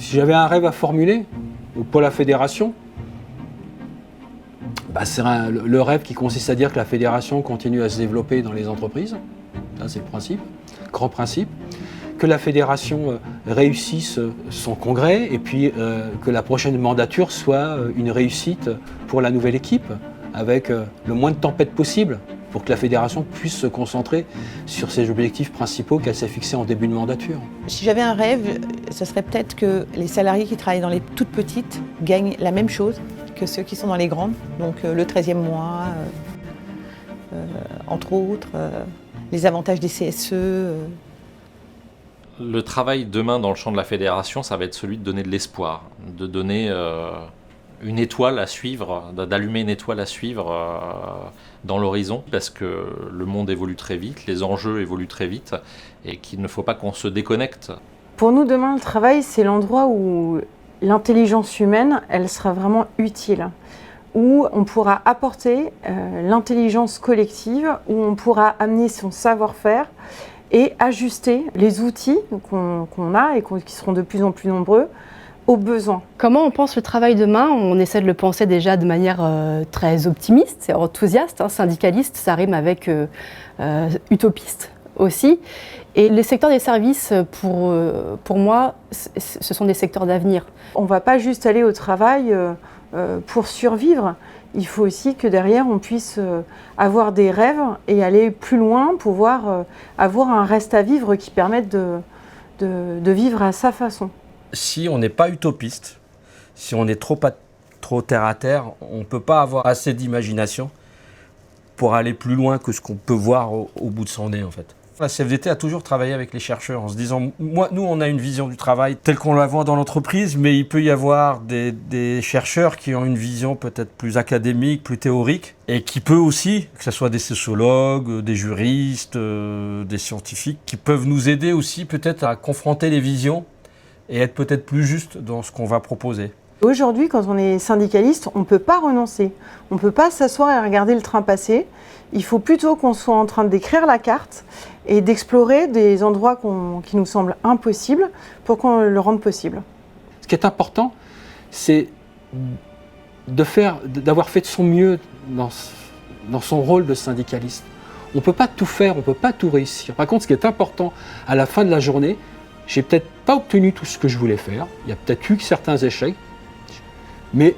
Si j'avais un rêve à formuler pour la fédération, c'est le rêve qui consiste à dire que la fédération continue à se développer dans les entreprises. Ça, c'est le principe, grand principe. Que la fédération réussisse son congrès et puis que la prochaine mandature soit une réussite pour la nouvelle équipe, avec le moins de tempêtes possible, pour que la fédération puisse se concentrer sur ses objectifs principaux qu'elle s'est fixés en début de mandature. Si j'avais un rêve, ce serait peut-être que les salariés qui travaillent dans les toutes petites gagnent la même chose que ceux qui sont dans les grandes, donc le 13e mois, entre autres, les avantages des CSE. Le travail demain dans le champ de la fédération, ça va être celui de donner de l'espoir, de donner une étoile à suivre, d'allumer une étoile à suivre dans l'horizon, parce que le monde évolue très vite, les enjeux évoluent très vite, et qu'il ne faut pas qu'on se déconnecte. Pour nous, demain, le travail, c'est l'endroit où l'intelligence humaine, elle sera vraiment utile, où on pourra apporter l'intelligence collective, où on pourra amener son savoir-faire et ajuster les outils qu'on a et qui seront de plus en plus nombreux aux besoins. Comment on pense le travail demain? On essaie de le penser déjà de manière très optimiste et enthousiaste. Syndicaliste, ça rime avec utopiste aussi. Et les secteurs des services, pour moi, ce sont des secteurs d'avenir. On ne va pas juste aller au travail pour survivre. Il faut aussi que derrière, on puisse avoir des rêves et aller plus loin, pouvoir avoir un reste à vivre qui permette de vivre à sa façon. Si on n'est pas utopiste, si on est trop terre à terre, on ne peut pas avoir assez d'imagination pour aller plus loin que ce qu'on peut voir au bout de son nez, en fait. La CFDT a toujours travaillé avec les chercheurs en se disant, nous on a une vision du travail telle qu'on la voit dans l'entreprise, mais il peut y avoir des chercheurs qui ont une vision peut-être plus académique, plus théorique, et qui peut aussi, que ce soit des sociologues, des juristes, des scientifiques, qui peuvent nous aider aussi peut-être à confronter les visions et être peut-être plus juste dans ce qu'on va proposer. Aujourd'hui, quand on est syndicaliste, on ne peut pas renoncer. On ne peut pas s'asseoir et regarder le train passer. Il faut plutôt qu'on soit en train d'écrire la carte et d'explorer des endroits qui nous semblent impossibles pour qu'on le rende possible. Ce qui est important, c'est d'avoir fait de son mieux dans son rôle de syndicaliste. On ne peut pas tout faire, on ne peut pas tout réussir. Par contre, ce qui est important, à la fin de la journée, j'ai peut-être pas obtenu tout ce que je voulais faire. Il y a peut-être eu certains échecs, mais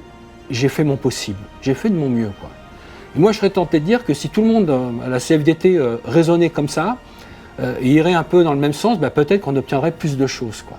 j'ai fait mon possible. J'ai fait de mon mieux, quoi. Et moi, je serais tenté de dire que si tout le monde à la CFDT raisonnait comme ça, et irait un peu dans le même sens, peut-être qu'on obtiendrait plus de choses, quoi.